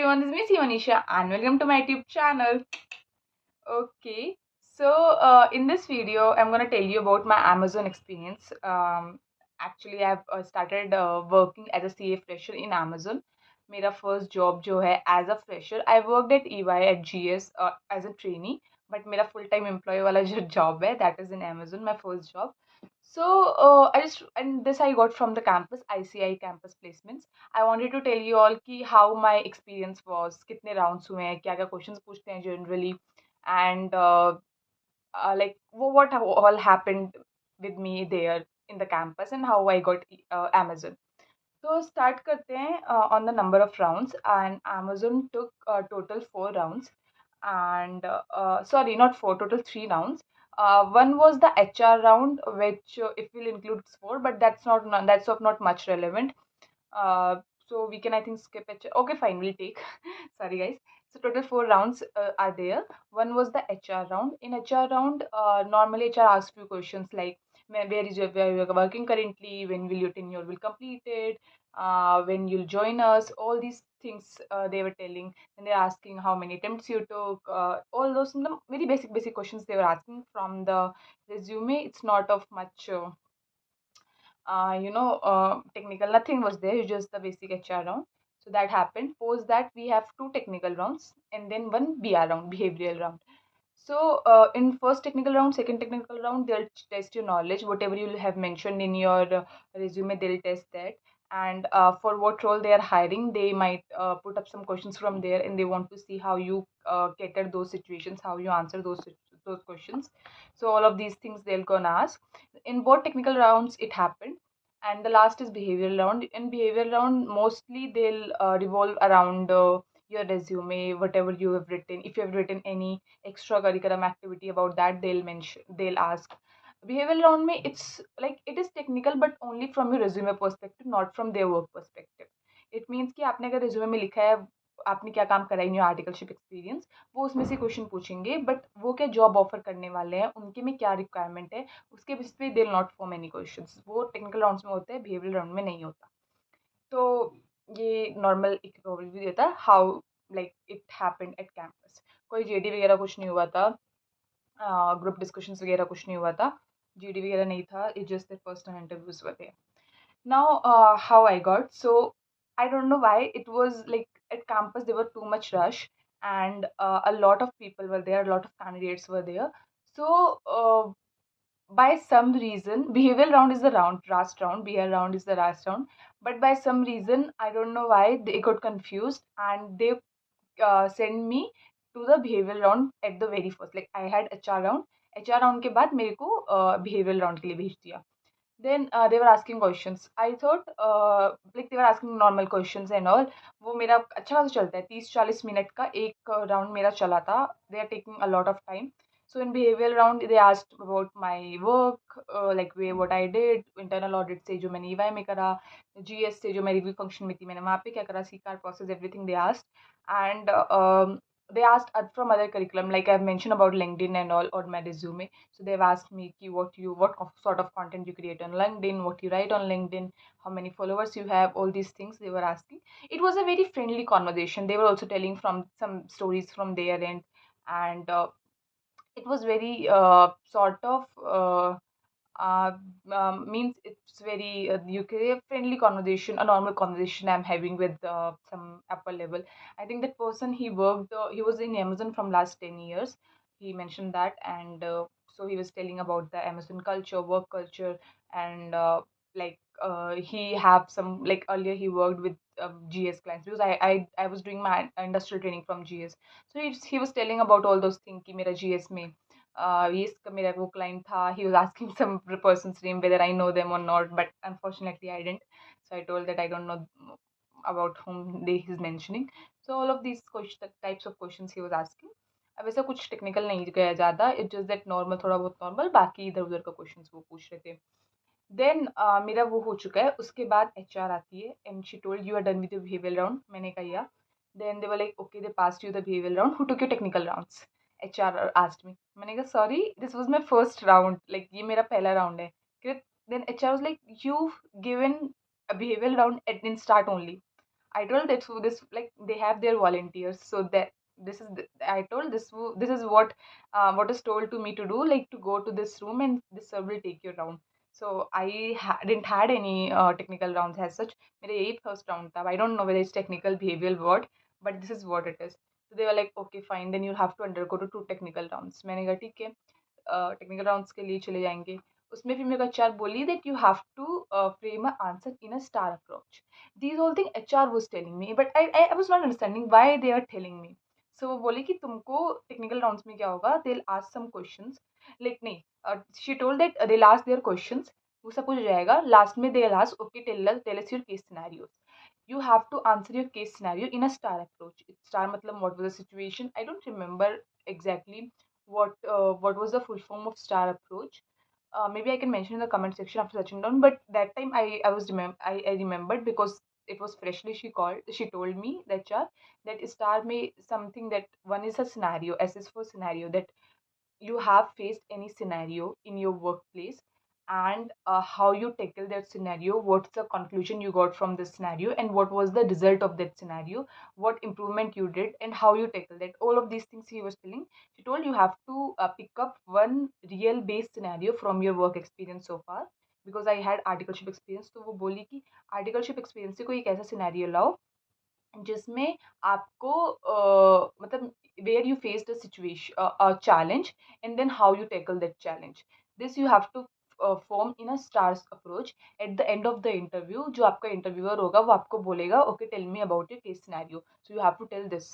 everyone, this is me Sivanisha and welcome to my YouTube channel. Okay, so in this video, I'm gonna tell you about my Amazon experience. Actually, I've started working as a CA fresher in Amazon. मेरा first job जो है as a fresher, I worked at EY at GS as a trainee, but मेरा full time employee वाला जो job है that is in Amazon, my first job. So and this I got from the campus, ICI campus placements. I wanted to tell you all कि how my experience was, कितने rounds हुए हैं, क्या क्या questions पूछते हैं generally, and like what all happened with me there in the campus and how I got Amazon. So start करते हैं on the number of rounds, and Amazon took total 4 rounds, and sorry, not four, total 3 rounds. One was the HR round, which if we'll include four, but that's of not much relevant. Uh, so we can, I think, skip HR. Okay, fine, we'll take. Sorry, guys. So total 4 rounds are there. One was the HR round. In HR round, normally HR asks few questions like where you're working currently, when will your tenure will completed, when you'll join us, all these things they were telling. And they're asking how many attempts you took, all those very basic questions they were asking from the resume. It's not of much. Technical. Nothing was there. It's just the basic HR round. So that happened. Post that we have two technical rounds and then one BR round, behavioral round. So in first technical round, second technical round, they'll test your knowledge. Whatever you have mentioned in your resume, they'll test that. And for what role they are hiring, they might put up some questions from there, and they want to see how you cater those situations, how you answer those questions. So all of these things they'll gonna ask. In both technical rounds, it happened, and the last is behavioral round. In behavioral round, mostly they'll revolve around your resume, whatever you have written. If you have written any extracurriculum activity about that, they'll ask. Behavioral round में it's like it is technical but only from your resume perspective, not from their work perspective. It means कि आपने अगर resume में लिखा है आपने क्या काम करा इन योर आर्टिकलशिप एक्सपीरियंस, वो उसमें से क्वेश्चन पूछेंगे, बट वो क्या जॉब ऑफर करने वाले हैं, उनके में क्या रिक्वायरमेंट है, उसके बेसिस पे they not form any questions. वो टेक्निकल राउंड्स में होता है, बिहेवियरल राउंड में नहीं होता. तो ये नॉर्मल एक ओवरव्यू देता है how like it happened at campus. कोई जेडी वगैरह कुछ नहीं हुआ था, ग्रुप डिस्कशंस वगैरह कुछ नहीं हुआ था, जीडी वगैरह नहीं था. It just personal interviews were there. Now, how I got, so I don't know why it was like at campus there were too much rush, and a lot of people were there, a lot of candidates were there. So by some reason, behavioral round is the last round, BR round is the last round, but by some reason I don't know why they got confused, and they send me to the behavioral round at the very first. Like I had HR round, HR round के बाद मेरे को behavioral round के लिए भेज दिया. Then they were asking questions. I thought like they were asking normal questions and all. वो मेरा अच्छा खासा चलता है, 30-40 मिनट का एक राउंड मेरा चला था. They are taking a lot of time. So in behavioral round they asked about my work, like what I did, internal audit से जो मैंने EY में करा, GS से जो मैं review function में थी मैंने वहाँ पे क्या करा, CCAR process, everything they asked. And they asked from other curriculum, like I've mentioned about LinkedIn and all on my resume. So they've asked me ki sort of content you create on LinkedIn, what you write on LinkedIn, how many followers you have, all these things they were asking. It was a very friendly conversation. They were also telling from some stories from their end, and it was very sort of uh, means it's very UK friendly conversation, a normal conversation I'm having with some upper level. I think that person he worked, he was in Amazon from last 10 years. He mentioned that, and so he was telling about the Amazon culture, work culture, and he have some, like earlier he worked with GS clients, because I was doing my industrial training from GS. So he was telling about all those things कि मेरा GS में ये इसका मेरा वो client था. He was asking some person's name whether I know them or not, but unfortunately I didn't. So I told that I don't know about whom he's mentioning. So all of these types of questions he was asking. अब ऐसा कुछ technical नहीं गया ज़्यादा, it just that normal, थोड़ा बहुत normal, बाकी इधर उधर का क्वेश्चंस वो पूछ रहे थे. देन मेरा वो हो चुका है. उसके बाद HR आती है and she told you are done with your behaviour round. मैंने कहा yeah. Then they were like okay, they passed you the behaviour round, who took your technical rounds. HR asked me. मैंने कहा sorry, this was my first round, like ये मेरा पहला round है. Then HR was like, you given a behavioral round at in start only. I told that this like they have their volunteers, so that this is I told this is what is told to me to do, like to go to this room and this sir will take you around. So I didn't had any technical rounds as such. मेरे यही first round था. I don't know whether it's technical behavioral word, but this is what it is. So they were like, okay, fine, then you'll have to undergo to 2 technical rounds. मैंने कहा ठीक है, technical rounds के लिए चले जाएंगे. उसमें फिर मेरे को एचआर बोली that you have to frame a answer in a star approach. These whole thing HR was telling me, but I was not understanding why they are telling me. So वो बोले कि तुमको टेक्निकल राउंड्स में क्या होगा, they'll ask some questions, like नहीं, she told that they'll ask their questions, वो सब कुछ हो जाएगा, लास्ट में they'll ask, okay, tell us your case scenarios. You have to answer your case scenario in a star approach. Star मतलब what was the situation, I don't remember exactly what was the full form of star approach. Maybe I can mention in the comment section after searching down. But that time I remembered because it was freshly she told me that that star may something that one is a scenario. S is for scenario, that you have faced any scenario in your workplace, and how you tackle that scenario, what's the conclusion you got from this scenario, and what was the result of that scenario, what improvement you did, and how you tackle that. All of these things he was telling. She told you have to pick up one real based scenario from your work experience so far, because I had articleship experience. तो वो बोली कि articleship experience से कोई एक ऐसा scenario लाओ जिसमें आपको मतलब where you faced a situation, a challenge, and then how you tackle that challenge. This you have to form in a stars approach. At the end of the interview, जो आपका interviewer होगा वो आपको बोलेगा, okay, tell me about your case scenario, so you have to tell this.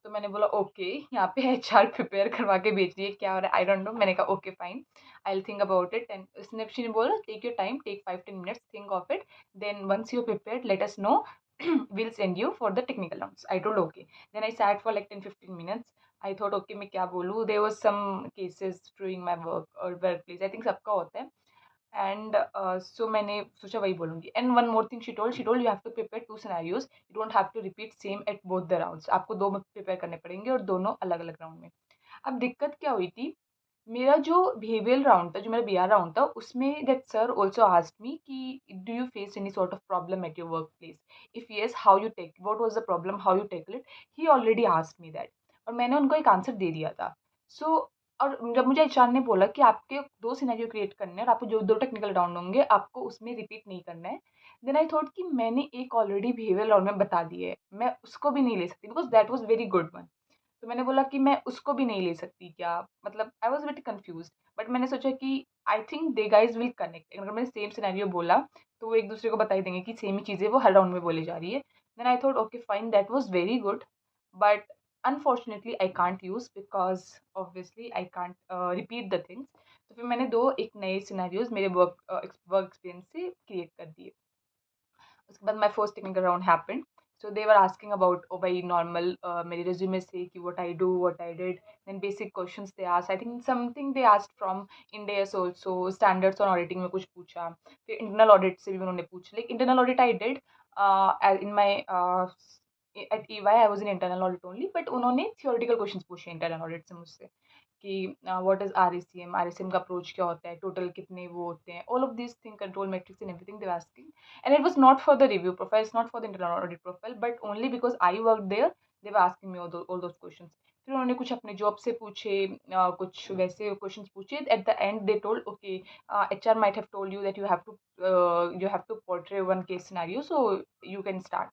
तो मैंने बोला okay, यहाँ पे एचआर प्रिपेयर करवा के भेज रही है, क्या हो रहा है, आई डोंट नो. मैंने कहा okay fine, I will think about it. And उसने बोला take your time, take 5-10 minutes, think of it, then once you're prepared let us know. We'll send you for the technical rounds. I told okay. Then I sat for like 10-15 minutes. I thought okay मैं क्या बोलूँ. There was some cases during my work or workplace. I think सबका होता है. And so मैंने सोचा वही बोलूँगी. And one more thing she told you have to prepare 2 scenarios. You don't have to repeat same at both the rounds. आपको 2 prepare करने पड़ेंगे और दोनों अलग अलग राउंड में. अब दिक्कत क्या हुई थी, मेरा जो बिहेवियल राउंड था, जो मेरा बीआर राउंड था, उसमें that sir also asked me कि do you face any sort of problem at your work place, if yes how you take, what was the problem, how you tackle it. He already asked me that, और मैंने उनको एक answer दे दिया था. सो और जब मुझे एचआर ने बोला कि आपके 2 सिनेरियो क्रिएट करने हैं और आपको जो 2 टेक्निकल राउंड होंगे आपको उसमें रिपीट नहीं करना है, देन आई थॉट कि मैंने एक ऑलरेडी बिहेवियर राउंड में बता दिया है, मैं उसको भी नहीं ले सकती because that was very good one. तो मैंने बोला कि मैं उसको भी नहीं ले सकती क्या, मतलब I was very confuse. But मैंने सोचा कि I think they guys will connect, अगर मैंने सेम सिनेरियो बोला तो वो एक दूसरे को बता ही देंगे कि सेम ही चीज़ें वो हर राउंड में बोली जा रही है. Then I thought okay fine, that was very good. But unfortunately I can't use because obviously I can't repeat the things. तो फिर मैंने एक नए सिनेरियोज मेरे वर्क एक्सपीरियंस से क्रिएट कर दिए. उसके बाद my first technical round happened. So they were asking about भाई normal मेरे resume से कि what I do, what I did. Then basic questions they asked. I think something they asked from India's also. Standards on auditing में कुछ पूछा. फिर internal audit से भी उन्होंने पूछा. Like internal audit I did in my at EY I was in internal audit only. But उन्होंने theoretical questions पूछे internal audit से मुझसे कि व्हाट इज आरएसएम का अप्रोच क्या होता है, टोटल कितने वो होते हैं, all of this thing, control matrix and everything they were asking. And it was not for the review profile, it's not for the internal audit profile, but only because I work there they were asking me all those questions. फिर उन्होंने कुछ अपने job से पूछे, कुछ वैसे questions पूछे. At the end they told okay HR might have told you that you have to portray one case scenario, so you can start.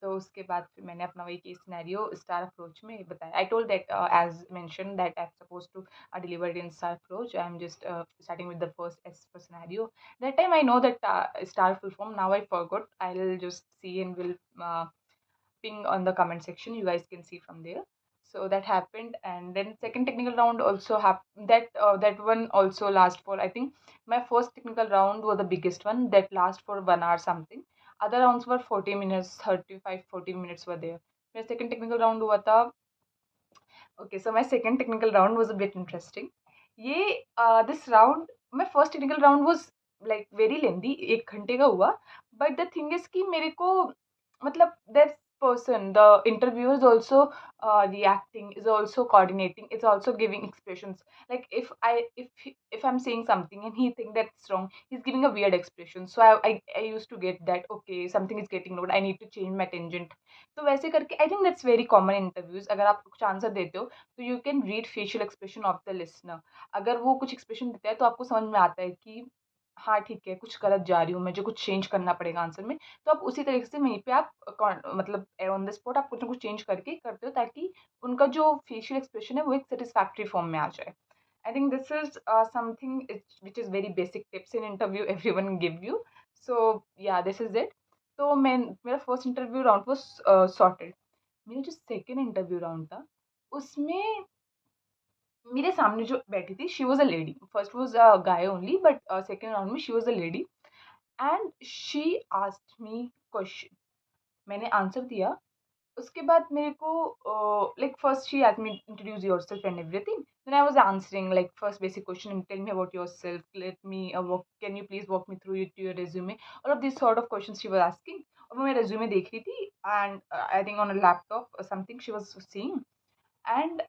तो उसके बाद फिर मैंने अपना वही केस सिनेरियो स्टार अप्रोच में बताया. I told that as mention that I am suppose to deliver it in star approach. I'm just starting with the first S for scenario. That time I know that star full form. Now I forgot. I'll just see and will ping on the comment section. You guys can see from there. So that happened, and then second technical round also happened. That one also last for, I think my first technical round was the biggest one that last for 1 hour something. Other rounds were 40 minutes, 35-40 minutes were there. My second technical round हुआ था. Okay, so my second technical round was a bit interesting. ये this round, my first technical round was like very lengthy, 1 घंटे का हुआ. But the thing is कि मेरे को मतलब there's person, the interviewer, is also reacting, is also coordinating, is also giving expressions. Like if I'm saying something and he think that's wrong, he's giving a weird expression. So I used to get that, okay, something is getting wrong, I need to change my tangent. तो वैसे करके I think that's very common in interviews. अगर आप कुछ answer देते हो तो you can read facial expression of the listener. अगर वो कुछ एक्सप्रेशन देता है तो आपको समझ में आता है कि हाँ ठीक है, कुछ गलत जा रही हूँ, मुझे कुछ चेंज करना पड़ेगा आंसर में. तो आप उसी तरीके से वहीं पे आप मतलब ऑन द स्पॉट आप कुछ ना कुछ चेंज करके करते हो, ताकि उनका जो फेशियल एक्सप्रेशन है वो एक सेटिस्फैक्ट्री फॉर्म में आ जाए. I think this is something which is very basic tips in interview everyone give you. So yeah, this is it. तो मैं मेरा फर्स्ट इंटरव्यू राउंड वो सॉर्टेड. मेरा जो सेकेंड इंटरव्यू राउंड था उसमें मेरे सामने जो बैठी थी, she was a lady. First was a guy only, but second round में she was a lady. And she asked me question. मैंने आंसर दिया. उसके बाद मेरे को like first she asked me introduce yourself and everything. Then I was answering like first basic question, tell me about yourself, let me walk, can you please walk me through your resume, all of this sort of questions she was asking. और वो मैं resume देख रही थी and I think on a laptop something she was seeing. And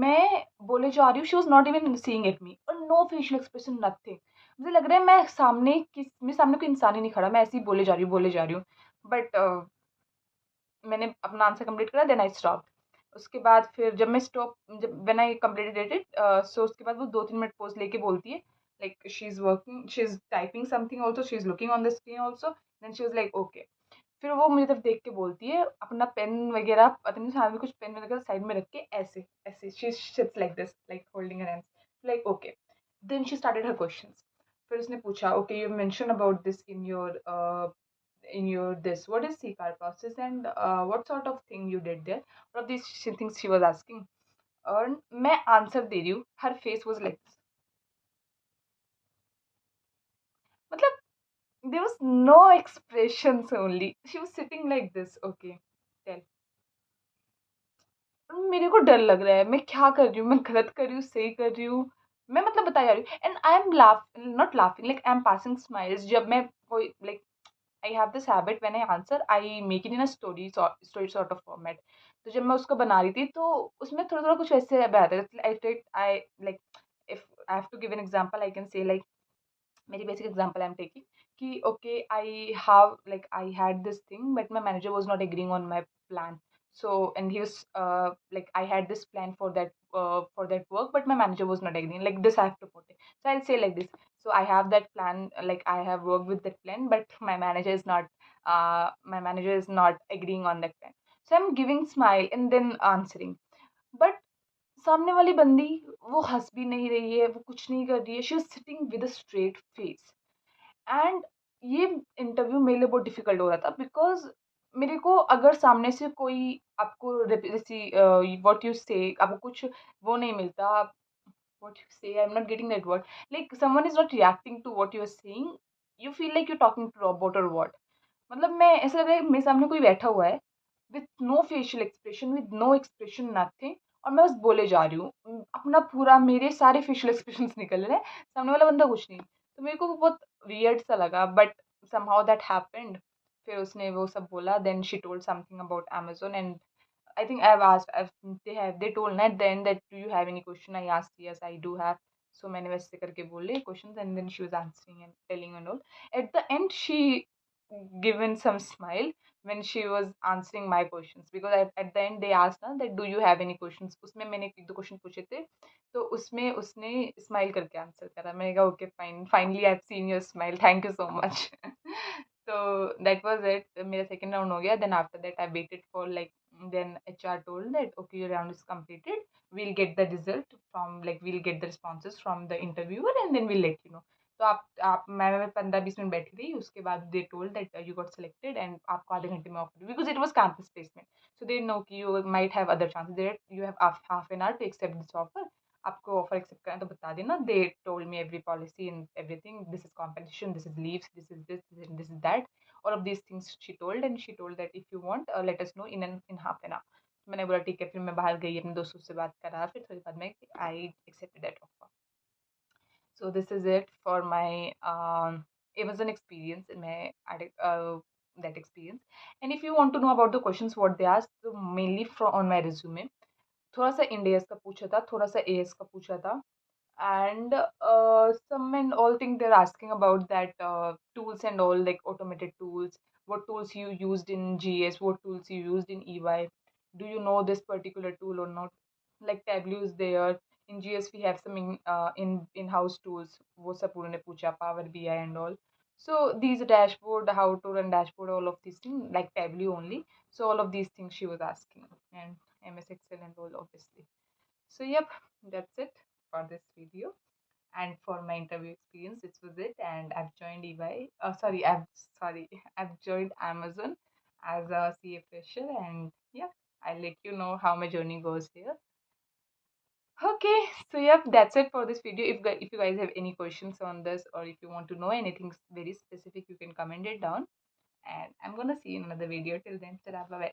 मैं बोले जा रही हूँ, she was not even seeing at me, और नो फेशियल एक्सप्रेशन, नथिंग. मुझे लग रहा है मैं सामने मेरे सामने कोई इंसान ही नहीं खड़ा, मैं ऐसे ही बोले जा रही हूँ बोले जा रही हूँ. बट मैंने अपना आंसर कंप्लीट करा, देन आई स्टॉप. उसके बाद फिर जब मैं स्टॉप, जब when I completed it, so उसके बाद वो 2-3 मिनट पॉज लेके बोलती है, like she is working, she is typing something also, she is looking on the screen also. Then she was like okay. फिर वो मुझे तरफ देख के बोलती है, अपना पेन वगैरह पता नहीं हाथ में कुछ पेन वगैरह साइड में रख के ऐसे ऐसे she sits like this, like holding her hands, like okay. Then she started her questions. फिर उसने पूछा, okay you mention about this in your this, what is CCAR process, and what sort of thing you did there. All of these things she was asking. और मैं answer दे रही हूँ, her face was like this. मतलब there was no expressions, only she was sitting like this. Okay, tell. मेरे को डर लग रहा है, मैं क्या कर रही हूँ, मैं गलत कर रही हूँ, सही कर रही हूँ. मैं मतलब बता जा रही हूँ, and I am laugh not laughing, like I am passing smiles. जब मैं कोई like I have this habit, when I answer I make it in a story sort of format. तो जब मैं उसको बना रही थी तो उसमें थोड़ा थोड़ा कुछ वैसे आता है. I like, if I have to give an example, I can say like, मेरी basic example I'm taking कि okay, I had this thing but my manager was not agreeing on my plan. So and he was like, I had this plan for that work, but my manager was not agreeing, like this I have to put it. So I'll say like this. So I have that plan, like I have worked with that plan, but my manager is not agreeing on that plan. So I'm giving smile and then answering. But सामने वाली बंदी, वो हंस भी नहीं रही है, वो कुछ नहीं कर रही है, she is sitting with a straight face. And ये इंटरव्यू मेरे लिए बहुत डिफिकल्ट हो रहा था, बिकॉज मेरे को अगर सामने से कोई आपको व्हाट यू से आपको कुछ वो नहीं मिलता, what you say, I am not getting that word, like someone is not reacting to what you are saying, you feel like you talking to robot और व्हाट. मतलब मैं ऐसा लग रहा है मेरे सामने कोई बैठा हुआ है with no facial expression, with no expression, nothing, और मैं बस बोले जा रही हूँ. अपना पूरा मेरे सारे फेशियल एक्सप्रेशन निकल रहे हैं, सामने वाला बंदा कुछ नहीं. तो मेरे को वो बहुत वियर्ड सा लगा, बट समहाउ दैट हैपेंड. फिर उसने वो सब बोला, then she told something about Amazon, and I think I've asked, they told me at the end that do you have any question? I asked, yes, I do have. So मैंने वैसे करके बोले questions, and then she was answering and telling and all. At the end, she given some smile when she was answering my questions, because at the end they asked ना that do you have any questions. उसमें मैंने एक दो question पूछे थे, तो उसमें उसने स्माइल करके आंसर करा. मैंने कहा okay fine, finally I have seen your smile, thank you so much. तो दैट वाज इट. मेरा सेकंड राउंड हो गया. Then after that I waited for like, then HR told that okay, your round is completed, we'll get the result from, like we'll get the responses from the interviewer and then we'll let you know. तो आप मैं 15-20 minute बैठी रही. उसके बाद they told that you got selected and आपको आधे घंटे में offer, because it was campus placement. So they know कि you might have other chances, that you have half an hour to accept this offer. आपको offer accept करना तो बता देना. They told me every policy and everything, this is compensation, this is leaves, this is that. All of these things she told, and she told that if you want, let us know in half an hour. मैंने बोला ठीक है. फिर मैं बाहर गई, अपने दोस्तों से बात करा, फिर थोड़ी बाद में I accepted that offer. So this is it for my Amazon experience. मैं that experience. And if you want to know about the questions what they asked, so mainly from on my resume, थोड़ा सा Indians का पूछा था, थोड़ा सा as का पूछा था, and some and all thing they're asking about that tools and all, like automated tools, what tools you used in GS, what tools you used in EY, do you know this particular tool or not, like Tableau is there. In GS we have some in-house tools, वो सब उन्होंने पूछा, Power BI and all. So these dashboard, how to run dashboard, all of these things, like Tableau only. So all of these things she was asking, and MS Excel and all, obviously. So yep, that's it for this video. And for my interview experience, this was it. And I've joined EY. I've joined Amazon as a CA fresher. And yeah, I'll let you know how my journey goes here. Okay, so yep, that's it for this video. If you guys have any questions on this, or if you want to know anything very specific, you can comment it down. And I'm gonna see you in another video. Till then, ta bye bye.